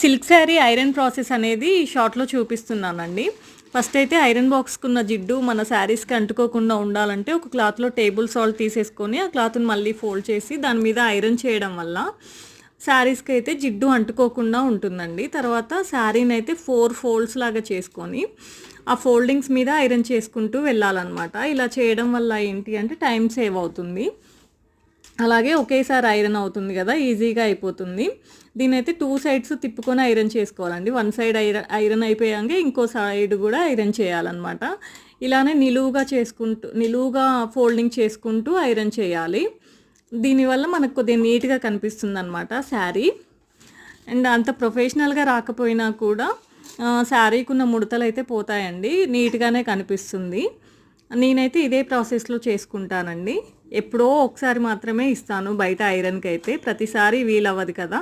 Silk sari iron process అనేది షార్ట్లో చూపిస్తున్నానండి. ఫస్ట్ అయితే ఐరన్ బాక్స్కున్న జిడ్డు మన శారీస్కి అంటుకోకుండా ఉండాలంటే ఒక క్లాత్లో టేబుల్ సాల్ట్ తీసేసుకొని ఆ క్లాత్ని మళ్ళీ ఫోల్డ్ చేసి దాని మీద ఐరన్ చేయడం వల్ల శారీస్కి అయితే జిడ్డు అంటుకోకుండా ఉంటుందండి. తర్వాత శారీని అయితే 4 ఫోల్డ్స్ లాగా చేసుకొని ఆ ఫోల్డింగ్స్ మీద ఐరన్ చేసుకుంటూ వెళ్ళాలన్నమాట. ఇలా చేయడం వల్ల ఏంటి అంటే టైం సేవ్ అవుతుంది, అలాగే ఒకేసారి ఐరన్ అవుతుంది కదా, ఈజీగా అయిపోతుంది. దీనైతే 2 సైడ్స్ తిప్పుకొని ఐరన్ చేసుకోవాలండి. 1 సైడ్ ఐరన్ అయిపోయాక ఇంకో సైడ్ కూడా ఐరన్ చేయాలన్నమాట. ఇలానే నిలువుగా ఫోల్డింగ్ చేసుకుంటూ ఐరన్ చేయాలి. దీనివల్ల మనకు కొద్దిగా నీట్గా కనిపిస్తుంది అనమాట శారీ. అండ్ అంత ప్రొఫెషనల్గా రాకపోయినా కూడా శారీకున్న ముడతలు అయితే పోతాయండి, నీట్గానే కనిపిస్తుంది. నేనైతే ఇదే ప్రాసెస్లో చేసుకుంటానండి. ఎప్పుడో ఒకసారి మాత్రమే ఇస్తాను బయట ఐరన్కి, అయితే ప్రతిసారి వీలవ్వదు కదా.